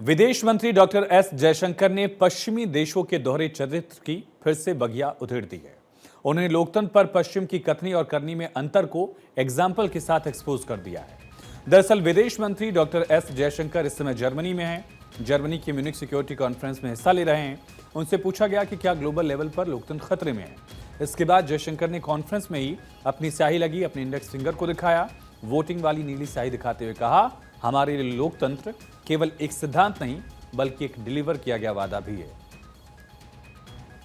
विदेश मंत्री doctor S Jaishankar ने पश्चिमी देशों के दोहरे चरित्र की फिर से बगिया उधेड़ दी है। उन्होंने लोकतंत्र पर पश्चिम की कथनी और करनी में अंतर को एग्जाम्पल के साथ एक्सपोज कर दिया है। दरअसल विदेश मंत्री डॉक्टर एस जयशंकर इस समय जर्मनी में हैं। जर्मनी की म्यूनिख सिक्योरिटी कॉन्फ्रेंस में हिस्सा ले रहे हैं। उनसे पूछा गया कि क्या ग्लोबल लेवल पर लोकतंत्र खतरे में है। इसके बाद जयशंकर ने कॉन्फ्रेंस में ही अपनी स्याही लगी अपने इंडेक्स फिंगर को दिखाया। वोटिंग वाली नीली स्याही दिखाते हुए कहा, हमारे लिए लोकतंत्र केवल एक सिद्धांत नहीं बल्कि एक डिलीवर किया गया वादा भी है।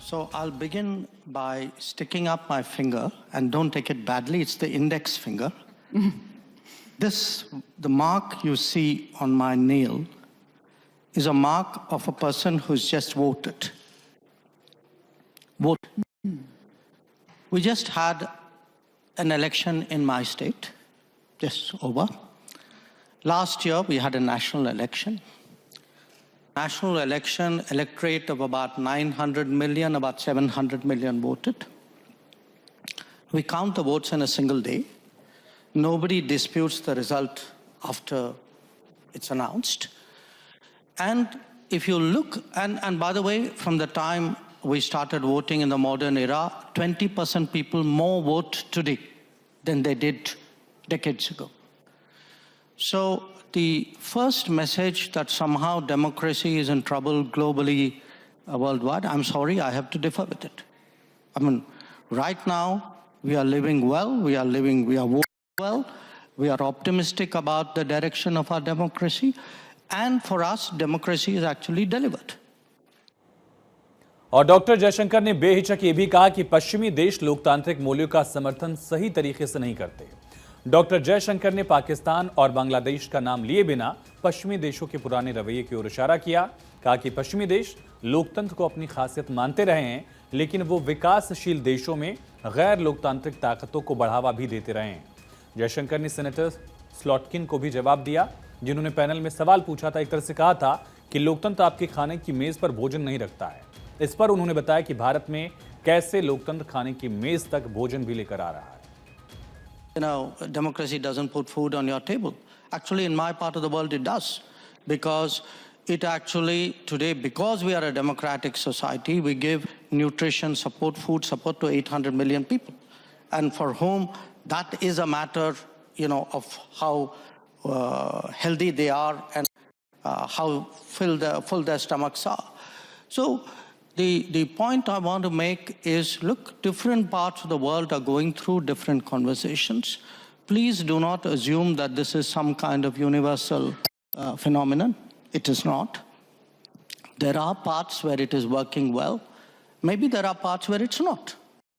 So I'll begin by sticking up my finger, and don't take it badly, it's the index finger. The mark you see on my nail is a mark of a person who's just voted. We just had an election in my state, just over. Last year, we had a national election. National election, electorate of about 900 million, about 700 million voted. We count the votes in a single day. Nobody disputes the result after it's announced. And if you look, and by the way, from the time we started voting in the modern era, 20% people more vote today than they did decades ago. So the first message that somehow democracy is in trouble globally, worldwide, I'm sorry, I have to differ with it. I mean, right now, we are living well, we are voting well, we are optimistic about the direction of our democracy, and for us, democracy is actually delivered. और doctor Jaishankar ने बेहिचक ये भी कहा कि पश्चिमी देश लोकतांत्रिक मूल्यों का समर्थन सही तरीके से नहीं करते। डॉक्टर जयशंकर ने पाकिस्तान और बांग्लादेश का नाम लिए बिना पश्चिमी देशों के पुराने रवैये की ओर इशारा किया। कहा कि पश्चिमी देश लोकतंत्र को अपनी खासियत मानते रहे हैं, लेकिन वो विकासशील देशों में गैर लोकतांत्रिक ताकतों को बढ़ावा भी देते रहे हैं। जयशंकर ने सेनेटर स्लॉटकिन को भी जवाब दिया, जिन्होंने पैनल में सवाल पूछा था। एक तरह से कहा था कि लोकतंत्र आपके खाने की मेज पर भोजन नहीं रखता है। इस पर उन्होंने बताया कि भारत में कैसे लोकतंत्र खाने की मेज तक भोजन भी लेकर आ रहा है। You know, democracy doesn't put food on your table. Actually, in my part of the world, it does. Because it actually, today, because we are a democratic society, we give nutrition support, food support to 800 million people. And for whom that is a matter, of how healthy they are and how full their stomachs are. So the point I want to make is, look, different parts of the world are going through different conversations. Please do not assume that this is some kind of universal phenomenon. It is not. There are parts where it is working well. Maybe there are parts where it's not.